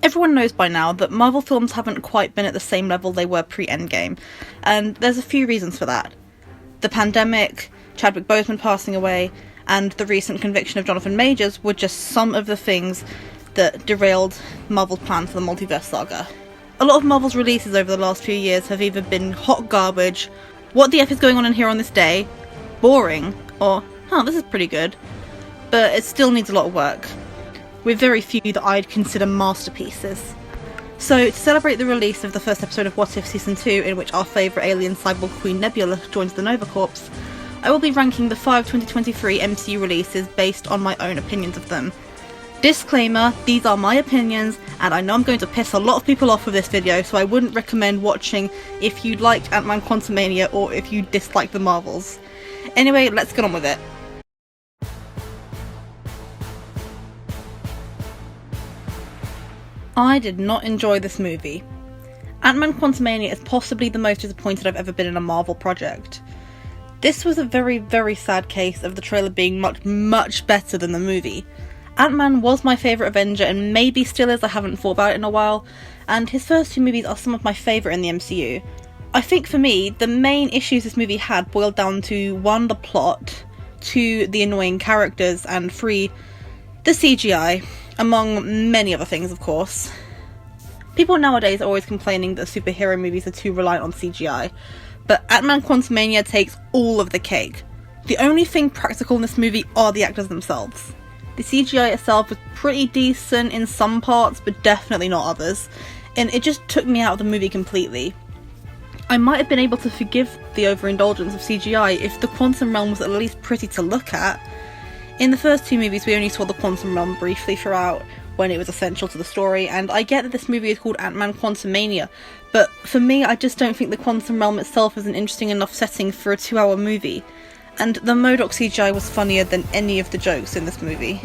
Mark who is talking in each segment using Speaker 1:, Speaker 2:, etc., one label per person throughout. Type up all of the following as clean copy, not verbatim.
Speaker 1: Everyone knows by now that Marvel films haven't quite been at the same level they were pre-Endgame, and there's a few reasons for that. The pandemic, Chadwick Boseman passing away, and the recent conviction of Jonathan Majors were just some of the things that derailed Marvel's plan for the multiverse saga. A lot of Marvel's releases over the last few years have either been hot garbage, what the F is going on in here on this day, boring, or, oh, this is pretty good, but it still needs a lot of work, with very few that I'd consider masterpieces. So, to celebrate the release of the first episode of What If Season 2, in which our favourite alien cyborg Queen Nebula joins the Nova Corps, I will be ranking the 5 2023 MCU releases based on my own opinions of them. Disclaimer, these are my opinions, and I know I'm going to piss a lot of people off with this video, so I wouldn't recommend watching if you liked Ant-Man Quantumania or if you dislike the Marvels. Anyway, let's get on with it. I did not enjoy this movie. Ant-Man Quantumania is possibly the most disappointed I've ever been in a Marvel project. This was a very, very sad case of the trailer being much, much better than the movie. Ant-Man was my favourite Avenger and maybe still is, I haven't thought about it in a while, and his first two movies are some of my favourite in the MCU. I think for me, the main issues this movie had boiled down to 1, the plot, 2, the annoying characters, and 3, the CGI. Among many other things, of course. People nowadays are always complaining that superhero movies are too reliant on CGI, but Ant-Man Quantumania takes all of the cake. The only thing practical in this movie are the actors themselves. The CGI itself was pretty decent in some parts, but definitely not others, and it just took me out of the movie completely. I might have been able to forgive the overindulgence of CGI if the Quantum Realm was at least pretty to look at. In the first two movies we only saw the Quantum Realm briefly throughout, when it was essential to the story, and I get that this movie is called Ant-Man Quantumania, but for me I just don't think the Quantum Realm itself is an interesting enough setting for a 2-hour movie, and the MODOK CGI was funnier than any of the jokes in this movie.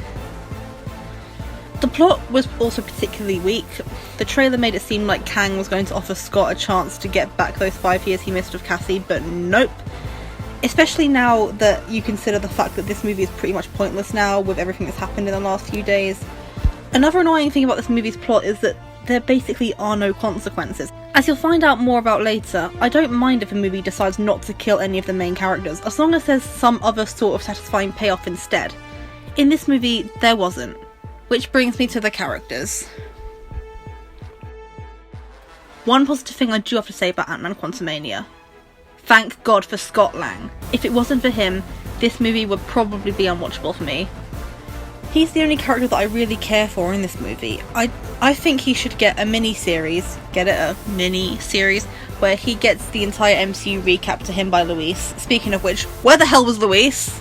Speaker 1: The plot was also particularly weak. The trailer made it seem like Kang was going to offer Scott a chance to get back those 5 years he missed with Cassie, but nope. Especially now that you consider the fact that this movie is pretty much pointless now with everything that's happened in the last few days. Another annoying thing about this movie's plot is that there basically are no consequences. As you'll find out more about later, I don't mind if a movie decides not to kill any of the main characters, as long as there's some other sort of satisfying payoff instead. In this movie, there wasn't. Which brings me to the characters. One positive thing I do have to say about Ant-Man Quantumania. Thank God for Scott Lang. If it wasn't for him, this movie would probably be unwatchable for me. He's the only character that I really care for in this movie. I think he should get a mini-series, where he gets the entire MCU recap to him by Luis. Speaking of which, where the hell was Luis?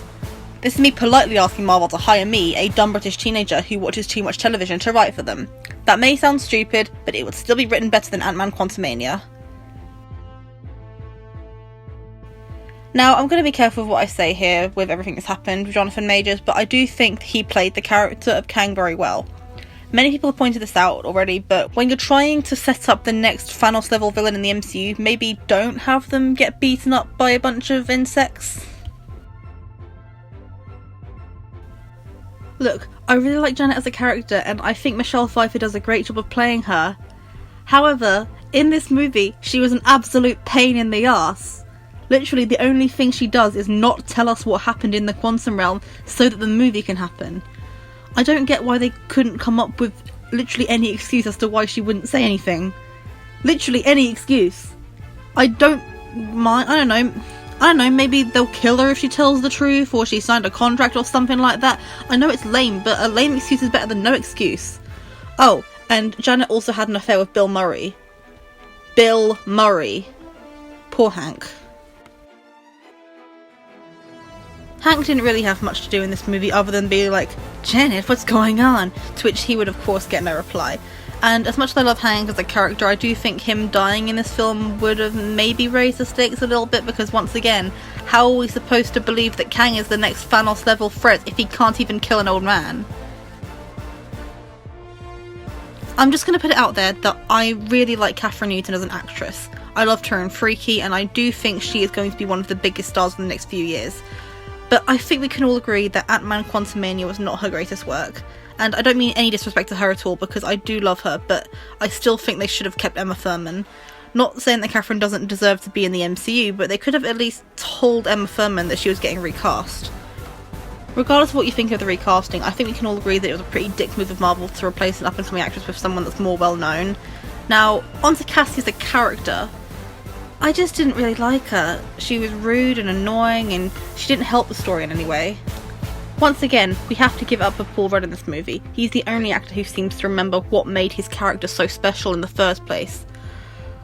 Speaker 1: This is me politely asking Marvel to hire me, a dumb British teenager who watches too much television, to write for them. That may sound stupid, but it would still be written better than Ant-Man Quantumania. Now, I'm going to be careful with what I say here with everything that's happened with Jonathan Majors, but I do think he played the character of Kang very well. Many people have pointed this out already, but when you're trying to set up the next Thanos-level villain in the MCU, maybe don't have them get beaten up by a bunch of insects. Look, I really like Janet as a character, and I think Michelle Pfeiffer does a great job of playing her. However, in this movie, she was an absolute pain in the arse. Literally, the only thing she does is not tell us what happened in the Quantum Realm so that the movie can happen. I don't get why they couldn't come up with literally any excuse as to why she wouldn't say anything. Literally any excuse. I don't know, maybe they'll kill her if she tells the truth, or she signed a contract or something like that. I know it's lame, but a lame excuse is better than no excuse. Oh, and Janet also had an affair with Bill Murray. Bill Murray. Poor Hank. Hank didn't really have much to do in this movie other than be like, Janet, what's going on? To which he would of course get no reply. And as much as I love Hank as a character, I do think him dying in this film would have maybe raised the stakes a little bit, because once again, how are we supposed to believe that Kang is the next Thanos-level threat if he can't even kill an old man? I'm just going to put it out there that I really like Kathryn Newton as an actress. I loved her in Freaky, and I do think she is going to be one of the biggest stars in the next few years. But I think we can all agree that Ant-Man Quantumania was not her greatest work, And I don't mean any disrespect to her at all, because I do love her, but I still think they should have kept Emma Thurman. Not saying that Catherine doesn't deserve to be in the MCU, but they could have at least told Emma Thurman that she was getting recast. Regardless of what you think of the recasting, I think we can all agree that it was a pretty dick move of Marvel to replace an up-and-coming actress with someone that's more well-known. Now, onto Cassie as a character. I just didn't really like her. She was rude and annoying, and she didn't help the story in any way. Once again, we have to give up for Paul Rudd in this movie. He's the only actor who seems to remember what made his character so special in the first place.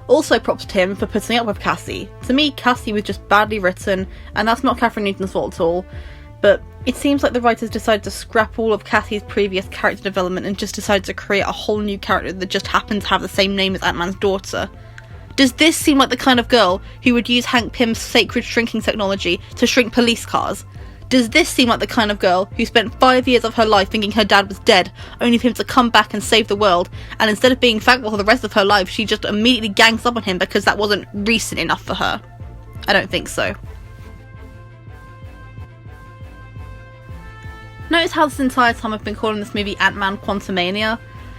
Speaker 1: Also props to him for putting up with Cassie. To me, Cassie was just badly written, and that's not Catherine Newton's fault at all. But it seems like the writers decided to scrap all of Cassie's previous character development and just decided to create a whole new character that just happened to have the same name as Ant-Man's daughter. Does this seem like the kind of girl who would use Hank Pym's sacred shrinking technology to shrink police cars? Does this seem like the kind of girl who spent 5 years of her life thinking her dad was dead, only for him to come back and save the world, and instead of being thankful for the rest of her life, she just immediately gangs up on him because that wasn't recent enough for her? I don't think so. Notice how this entire time I've been calling this movie Ant-Man Quantumania?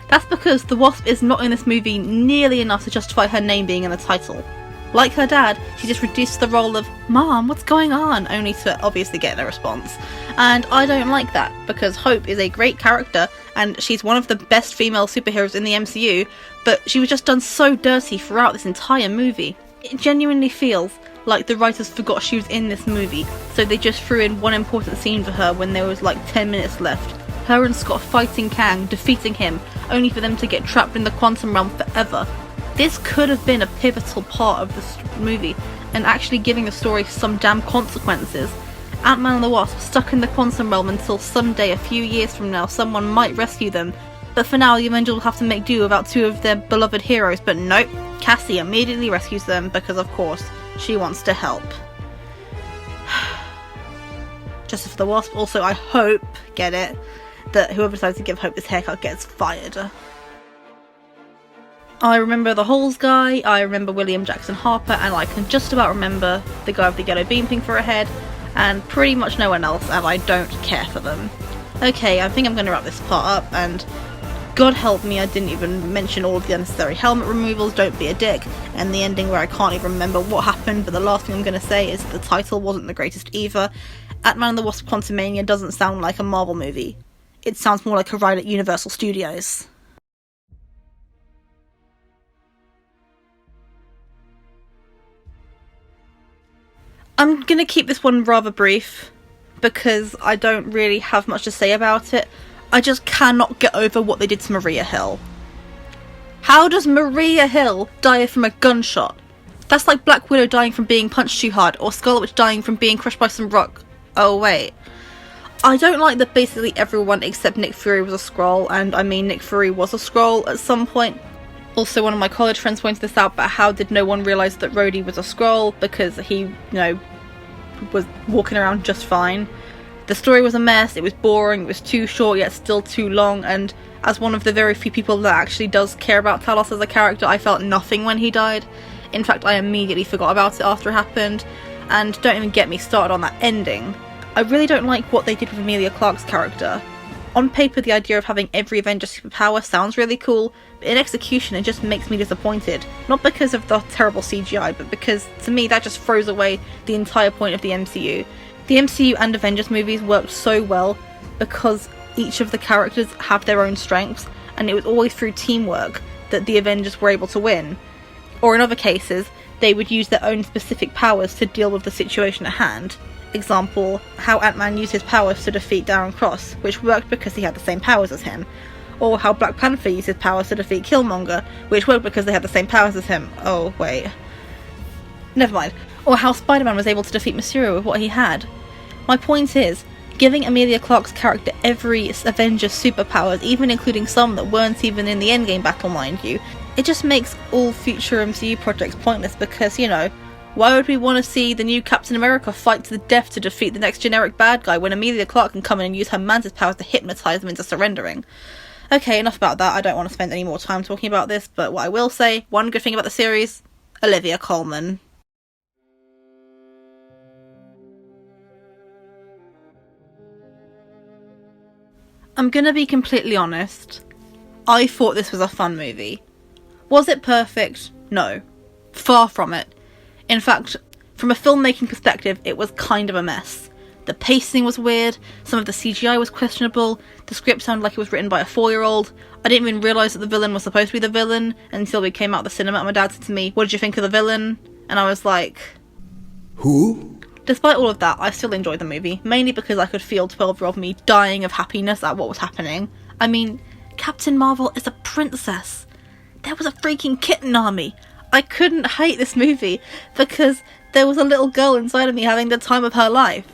Speaker 1: That's because the Wasp is not in this movie nearly enough to justify her name being in the title. Like her dad, she just reduced the role of, "Mom, what's going on?" only to obviously get no response. And I don't like that, because Hope is a great character, and she's one of the best female superheroes in the MCU, but she was just done so dirty throughout this entire movie. It genuinely feels like the writers forgot she was in this movie, so they just threw in one important scene for her when there was like 10 minutes left. Her and Scott fighting Kang, defeating him, only for them to get trapped in the quantum realm forever. This could have been a pivotal part of this movie, and actually giving the story some damn consequences. Ant-Man and the Wasp stuck in the quantum realm until someday, a few years from now, someone might rescue them. But for now, the Avengers will have to make do without two of their beloved heroes, but nope, Cassie immediately rescues them because of course, she wants to help. Justice for the Wasp. Also, I hope, get it, that whoever decides to give Hope this haircut gets fired. I remember the Holes guy, I remember William Jackson Harper, and I can just about remember the guy with the yellow beam thing for a head, and pretty much no one else, and I don't care for them. Okay, I think I'm going to wrap this part up, and God help me, I didn't even mention all of the unnecessary helmet removals, don't be a dick, and the ending where I can't even remember what happened, but the last thing I'm going to say is that the title wasn't the greatest either. Ant-Man and the Wasp Quantumania doesn't sound like a Marvel movie. It sounds more like a ride at Universal Studios. I'm going to keep this one rather brief, because I don't really have much to say about it. I just cannot get over what they did to Maria Hill. How does Maria Hill die from a gunshot? That's like Black Widow dying from being punched too hard, or Scarlet Witch dying from being crushed by some rock. Oh wait. I don't like that basically everyone except Nick Fury was a Skrull, and I mean Nick Fury was a Skrull at some point. Also, one of my college friends pointed this out, but how did no one realise that Rhodey was a Skrull? Because he, you know, was walking around just fine. The story was a mess, it was boring, it was too short yet still too long, and as one of the very few people that actually does care about Talos as a character, I felt nothing when he died. In fact, I immediately forgot about it after it happened, and don't even get me started on that ending. I really don't like what they did with Emilia Clarke's character. On paper, the idea of having every Avenger superpower sounds really cool, but in execution it just makes me disappointed. Not because of the terrible CGI, but because, to me, that just throws away the entire point of the MCU. The MCU and Avengers movies worked so well because each of the characters have their own strengths, and it was always through teamwork that the Avengers were able to win. Or in other cases, they would use their own specific powers to deal with the situation at hand. Example, how Ant-Man used his powers to defeat Darren Cross, which worked because he had the same powers as him. Or how Black Panther used his powers to defeat Killmonger, which worked because they had the same powers as him. Oh, wait. Never mind. Or how Spider-Man was able to defeat Mysterio with what he had. My point is, giving Emilia Clarke's character every Avengers superpowers, even including some that weren't even in the Endgame battle, mind you, it just makes all future MCU projects pointless because, you know, why would we want to see the new Captain America fight to the death to defeat the next generic bad guy when Emilia Clarke can come in and use her Mantis powers to hypnotise them into surrendering? Okay, enough about that, I don't want to spend any more time talking about this, but what I will say, one good thing about the series, Olivia Colman. I'm gonna be completely honest. I thought this was a fun movie. Was it perfect? No. Far from it. In fact, from a filmmaking perspective, it was kind of a mess. The pacing was weird, some of the CGI was questionable, the script sounded like it was written by a 4-year-old. I didn't even realise that the villain was supposed to be the villain until we came out of the cinema and my dad said to me, "What did you think of the villain?" And I was like...
Speaker 2: Who?
Speaker 1: Despite all of that, I still enjoyed the movie, mainly because I could feel 12-year-old me dying of happiness at what was happening. I mean, Captain Marvel is a princess. There was a freaking kitten army. I couldn't hate this movie because there was a little girl inside of me having the time of her life.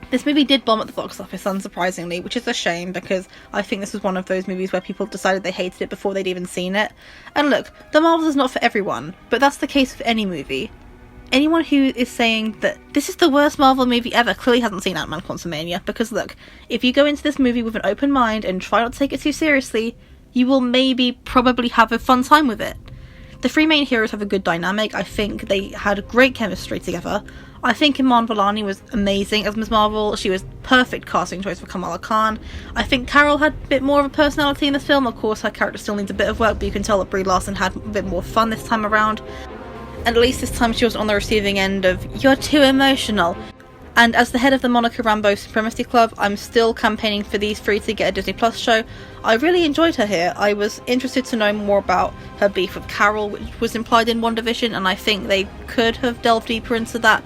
Speaker 1: This movie did bomb at the box office, unsurprisingly, which is a shame because I think this was one of those movies where people decided they hated it before they'd even seen it. And look, The Marvels is not for everyone, but that's the case with any movie. Anyone who is saying that this is the worst Marvel movie ever clearly hasn't seen Ant-Man Quantumania, because look, if you go into this movie with an open mind and try not to take it too seriously, you will probably have a fun time with it. The three main heroes have a good dynamic. I think they had great chemistry together. I think Iman Vellani was amazing as Ms. Marvel. She was perfect casting choice for Kamala Khan. I think Carol had a bit more of a personality in the film. Of course, her character still needs a bit of work, but you can tell that Brie Larson had a bit more fun this time around. And at least this time she wasn't on the receiving end of, "You're too emotional." And as the head of the Monica Rambeau Supremacy Club, I'm still campaigning for these three to get a Disney Plus show. I really enjoyed her here. I was interested to know more about her beef with Carol, which was implied in WandaVision, and I think they could have delved deeper into that.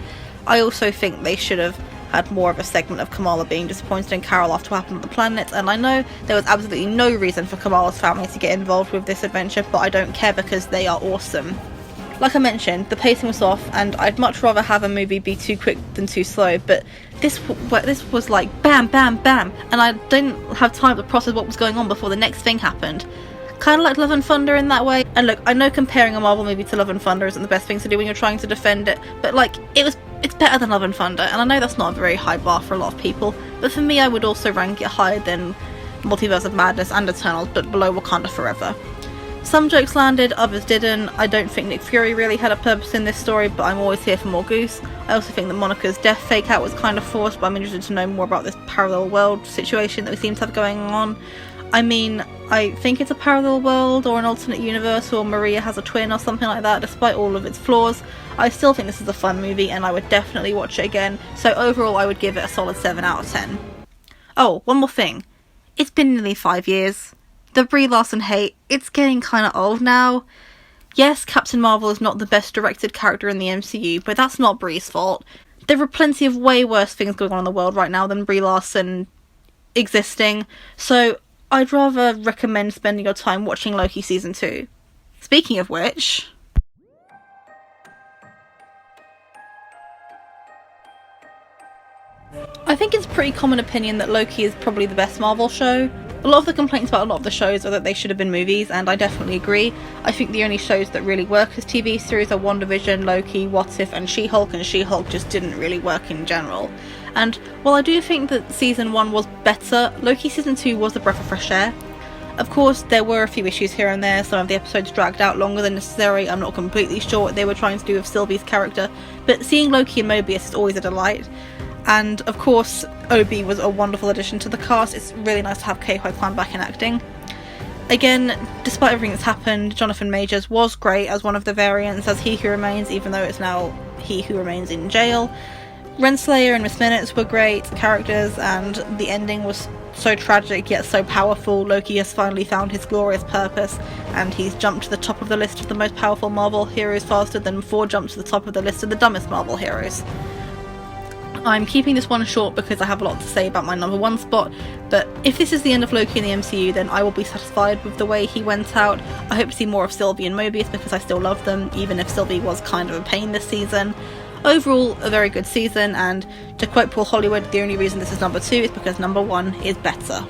Speaker 1: I also think they should have had more of a segment of Kamala being disappointed in Carol after what happened on the planet, and I know there was absolutely no reason for Kamala's family to get involved with this adventure, but I don't care because they are awesome. Like I mentioned, the pacing was off, and I'd much rather have a movie be too quick than too slow, but this was like bam, bam, bam, and I didn't have time to process what was going on before the next thing happened. Kind of like Love and Thunder in that way. And look, I know comparing a Marvel movie to Love and Thunder isn't the best thing to do when you're trying to defend it, but like, it's better than Love and Thunder, and I know that's not a very high bar for a lot of people, but for me I would also rank it higher than Multiverse of Madness and Eternals, but below Wakanda Forever. Some jokes landed, others didn't. I don't think Nick Fury really had a purpose in this story, but I'm always here for more goose. I also think that Monica's death fake out was kind of forced, but I'm interested to know more about this parallel world situation that we seem to have going on. I mean, I think it's a parallel world or an alternate universe, or Maria has a twin or something like that. Despite all of its flaws, I still think this is a fun movie and I would definitely watch it again. So overall I would give it a solid 7 out of 10. Oh, one more thing. It's been nearly 5 years. The Brie Larson hate, it's getting kinda old now. Yes, Captain Marvel is not the best directed character in the MCU, but that's not Brie's fault. There are plenty of way worse things going on in the world right now than Brie Larson existing, so I'd rather recommend spending your time watching Loki Season 2. Speaking of which... I think it's pretty common opinion that Loki is probably the best Marvel show. A lot of the complaints about a lot of the shows are that they should have been movies, and I definitely agree. I think the only shows that really work as TV series are WandaVision, Loki, What If, and She-Hulk, and She-Hulk just didn't really work in general. And while I do think that Season 1 was better, Loki Season 2 was a breath of fresh air. Of course, there were a few issues here and there, some of the episodes dragged out longer than necessary, I'm not completely sure what they were trying to do with Sylvie's character, but seeing Loki and Mobius is always a delight. And of course, Obi was a wonderful addition to the cast. It's really nice to have Ke Huy Quan back in acting. Again, despite everything that's happened, Jonathan Majors was great as one of the variants, as He Who Remains, even though it's now He Who Remains in jail. Renslayer and Miss Minutes were great characters, and the ending was so tragic yet so powerful. Loki has finally found his glorious purpose, and he's jumped to the top of the list of the most powerful Marvel heroes faster than Thor jumped to the top of the list of the dumbest Marvel heroes. I'm keeping this one short because I have a lot to say about my number one spot, but if this is the end of Loki in the MCU, then I will be satisfied with the way he went out. I hope to see more of Sylvie and Mobius because I still love them, even if Sylvie was kind of a pain this season. Overall, a very good season, and to quote Paul Hollywood, the only reason this is number 2 is because number 1 is better.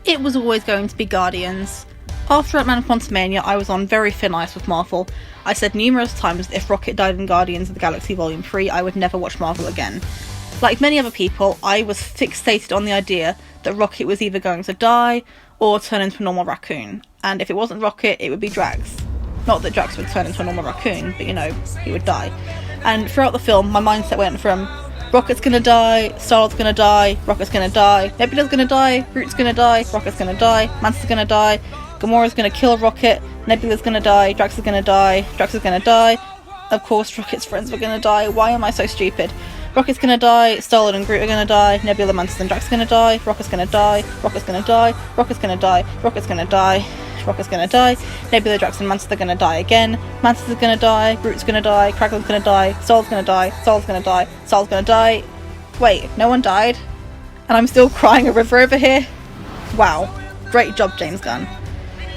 Speaker 1: It was always going to be Guardians. After Ant-Man Quantumania, I was on very thin ice with Marvel. I said numerous times that if Rocket died in Guardians of the Galaxy Volume 3, I would never watch Marvel again. Like many other people, I was fixated on the idea that Rocket was either going to die or turn into a normal raccoon, and if it wasn't Rocket, it would be Drax. Not that Drax would turn into a normal raccoon, but he would die. And throughout the film, my mindset went from Rocket's gonna die, Star-Lord's gonna die, Rocket's gonna die, Nebula's gonna die, Groot's gonna die, Rocket's gonna die, Mantis gonna die, Gamora's gonna kill Rocket, Nebula's gonna die, Drax is gonna die, Drax is gonna die. Of course, Rocket's friends were gonna die. Why am I so stupid? Rocket's gonna die, Star-Lord and Groot are gonna die, Nebula, Mantis and Drax are gonna die, Rocket's gonna die, Rocket's gonna die, Rocket's gonna die, Rocket's gonna die, Rocket's gonna die, Nebula, Drax and Mantis are gonna die again, Mantis is gonna die, Groot's gonna die, Crackle's gonna die, Star-Lord's gonna die, Star-Lord's gonna die, Star-Lord's gonna die. Wait, no one died? And I'm still crying a river over here? Wow. Great job, James Gunn.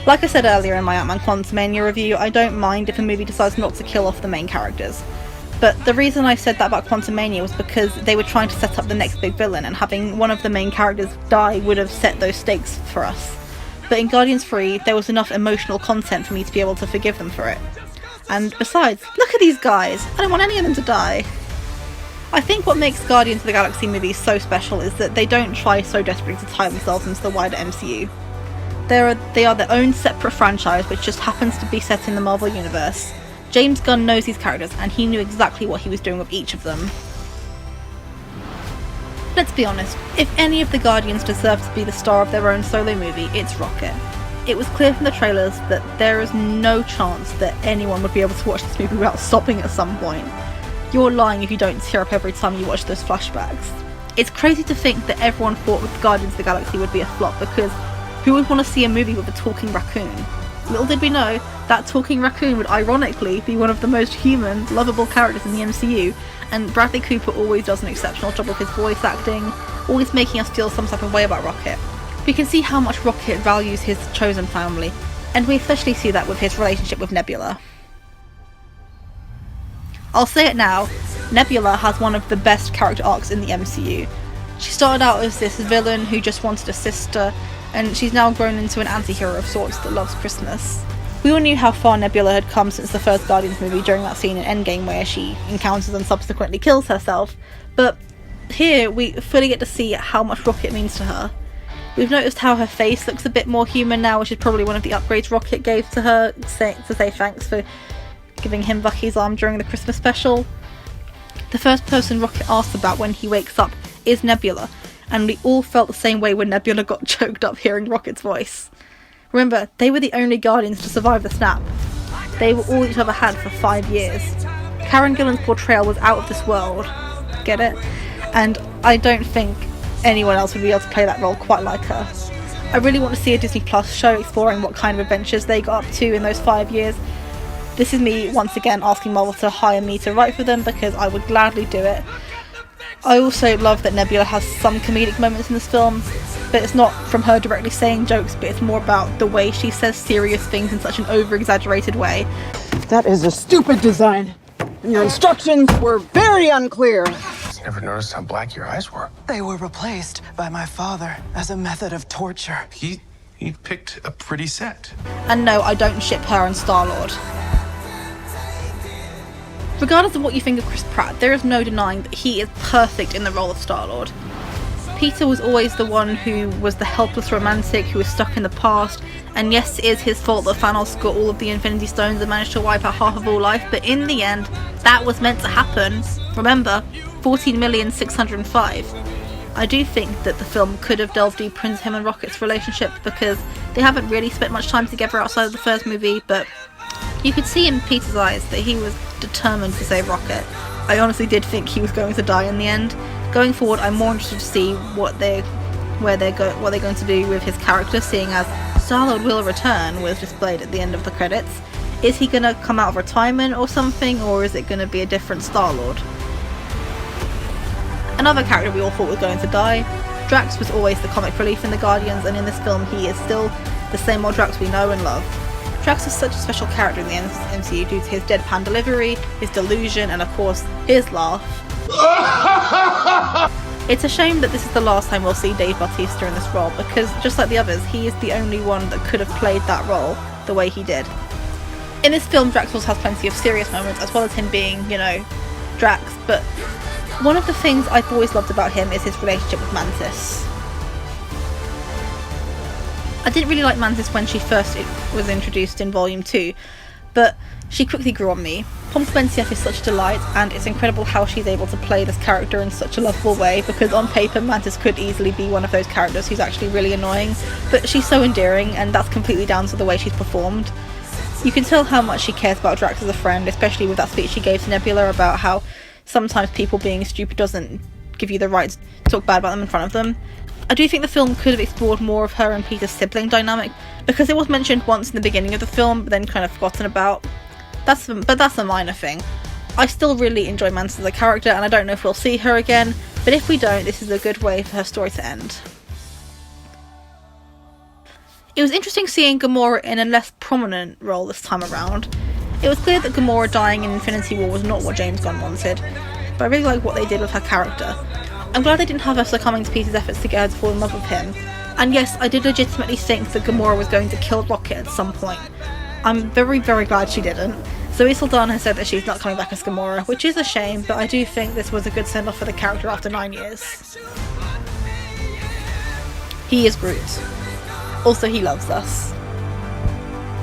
Speaker 1: Like I said earlier in my Ant-Man Quantumania review, I don't mind if a movie decides not to kill off the main characters. But the reason I said that about Quantumania was because they were trying to set up the next big villain, and having one of the main characters die would have set those stakes for us. But in Guardians 3, there was enough emotional content for me to be able to forgive them for it. And besides, look at these guys! I don't want any of them to die! I think what makes Guardians of the Galaxy movies so special is that they don't try so desperately to tie themselves into the wider MCU. They are their own separate franchise which just happens to be set in the Marvel Universe. James Gunn knows these characters and he knew exactly what he was doing with each of them. Let's be honest, if any of the Guardians deserve to be the star of their own solo movie, it's Rocket. It was clear from the trailers that there is no chance that anyone would be able to watch this movie without stopping at some point. You're lying if you don't tear up every time you watch those flashbacks. It's crazy to think that everyone thought Guardians of the Galaxy would be a flop, because who would want to see a movie with a talking raccoon? Little did we know, that talking raccoon would ironically be one of the most human, lovable characters in the MCU, and Bradley Cooper always does an exceptional job with his voice acting, always making us feel some type of way about Rocket. We can see how much Rocket values his chosen family, and we especially see that with his relationship with Nebula. I'll say it now, Nebula has one of the best character arcs in the MCU. She started out as this villain who just wanted a sister, and she's now grown into an anti-hero of sorts that loves Christmas. We all knew how far Nebula had come since the first Guardians movie during that scene in Endgame where she encounters and subsequently kills herself, but here we fully get to see how much Rocket means to her. We've noticed how her face looks a bit more human now, which is probably one of the upgrades Rocket gave to her, to say thanks for giving him Bucky's arm during the Christmas special. The first person Rocket asks about when he wakes up is Nebula, and we all felt the same way when Nebula got choked up hearing Rocket's voice. Remember, they were the only Guardians to survive the snap. They were all each other had for 5 years. Karen Gillan's portrayal was out of this world. Get it? And I don't think anyone else would be able to play that role quite like her. I really want to see a Disney Plus show exploring what kind of adventures they got up to in those 5 years. This is me once again asking Marvel to hire me to write for them, because I would gladly do it. I also love that Nebula has some comedic moments in this film, but it's not from her directly saying jokes, but it's more about the way she says serious things in such an over-exaggerated way.
Speaker 3: That is a stupid design, and your instructions were very unclear.
Speaker 4: Never noticed how black your eyes were.
Speaker 3: They were replaced by my father as a method of torture.
Speaker 4: He picked a pretty set.
Speaker 1: And no, I don't ship her and Star-Lord. Regardless of what you think of Chris Pratt, there is no denying that he is perfect in the role of Star-Lord. Peter was always the one who was the helpless romantic who was stuck in the past, and yes, it is his fault that Thanos got all of the Infinity Stones and managed to wipe out half of all life, but in the end, that was meant to happen. Remember, 14,605,000. I do think that the film could have delved deeper into him and Rocket's relationship, because they haven't really spent much time together outside of the first movie, but you could see in Peter's eyes that he was determined to save Rocket. I honestly did think he was going to die in the end. Going forward, I'm more interested to see what they're going to do with his character, seeing as Star-Lord will return was displayed at the end of the credits. Is he going to come out of retirement or something, or is it going to be a different Star-Lord? Another character we all thought was going to die. Drax was always the comic relief in the Guardians, and in this film he is still the same old Drax we know and love. Drax is such a special character in the MCU due to his deadpan delivery, his delusion, and of course, his laugh. It's a shame that this is the last time we'll see Dave Bautista in this role, because just like the others, he is the only one that could have played that role the way he did. In this film, Drax also has plenty of serious moments, as well as him being, Drax, but one of the things I've always loved about him is his relationship with Mantis. I didn't really like Mantis when she first was introduced in Volume 2, but she quickly grew on me. Quantumania is such a delight, and it's incredible how she's able to play this character in such a lovable way, because on paper Mantis could easily be one of those characters who's actually really annoying, but she's so endearing, and that's completely down to the way she's performed. You can tell how much she cares about Drax as a friend, especially with that speech she gave to Nebula about how sometimes people being stupid doesn't give you the right to talk bad about them in front of them. I do think the film could have explored more of her and Peter's sibling dynamic, because it was mentioned once in the beginning of the film, but then kind of forgotten about. But that's a minor thing. I still really enjoy Mantis as a character, and I don't know if we'll see her again, but if we don't, this is a good way for her story to end. It was interesting seeing Gamora in a less prominent role this time around. It was clear that Gamora dying in Infinity War was not what James Gunn wanted, but I really like what they did with her character. I'm glad they didn't have her succumbing to Peter's efforts to get her to fall in love with him. And yes, I did legitimately think that Gamora was going to kill Rocket at some point. I'm very, very glad she didn't. Zoe Saldana has said that she's not coming back as Gamora, which is a shame, but I do think this was a good send-off for the character after 9 years. He is Groot. Also, he loves us.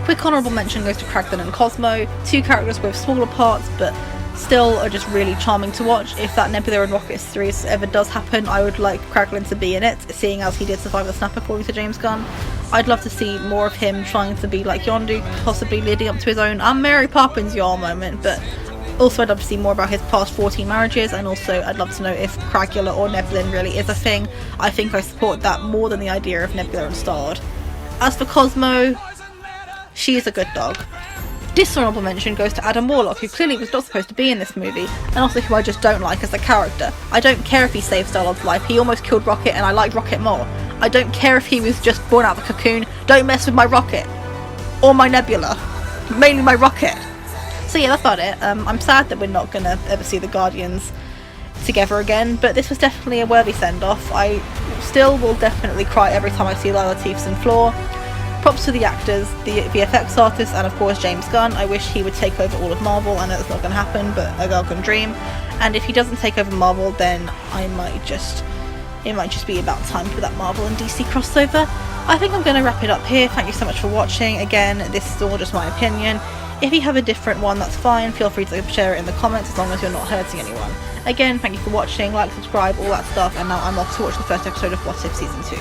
Speaker 1: Quick honourable mention goes to Kraglin and Cosmo, two characters with smaller parts, but still are just really charming to watch. If that Nebula and Rocket series ever does happen, I would like Kraglin to be in it, seeing as he did survive the snap according to James Gunn. I'd love to see more of him trying to be like Yondu, possibly leading up to his own I'm Mary Poppins y'all moment, but also I'd love to see more about his past 14 marriages, and also I'd love to know if Kragula or Nebulin really is a thing. I think I support that more than the idea of Nebula and Starred. As for Cosmo, she is a good dog. Dishonourable mention goes to Adam Warlock, who clearly was not supposed to be in this movie, and also who I just don't like as a character. I don't care if he saved Star-Lord's life, he almost killed Rocket and I like Rocket more. I don't care if he was just born out of the cocoon, don't mess with my Rocket. Or my Nebula. Mainly my Rocket. So yeah, that's about it. I'm sad that we're not gonna ever see the Guardians together again, but this was definitely a worthy send-off. I still will definitely cry every time I see Lila Teefs and Floor. Props to the actors, the VFX artists, and of course James Gunn. I wish he would take over all of Marvel. I know it's not going to happen, but a girl can dream. And if he doesn't take over Marvel, then it might just be about time for that Marvel and DC crossover. I think I'm going to wrap it up here. Thank you so much for watching. Again, this is all just my opinion. If you have a different one, that's fine. Feel free to share it in the comments as long as you're not hurting anyone. Again, thank you for watching. Like, subscribe, all that stuff. And now I'm off to watch the first episode of What If Season 2.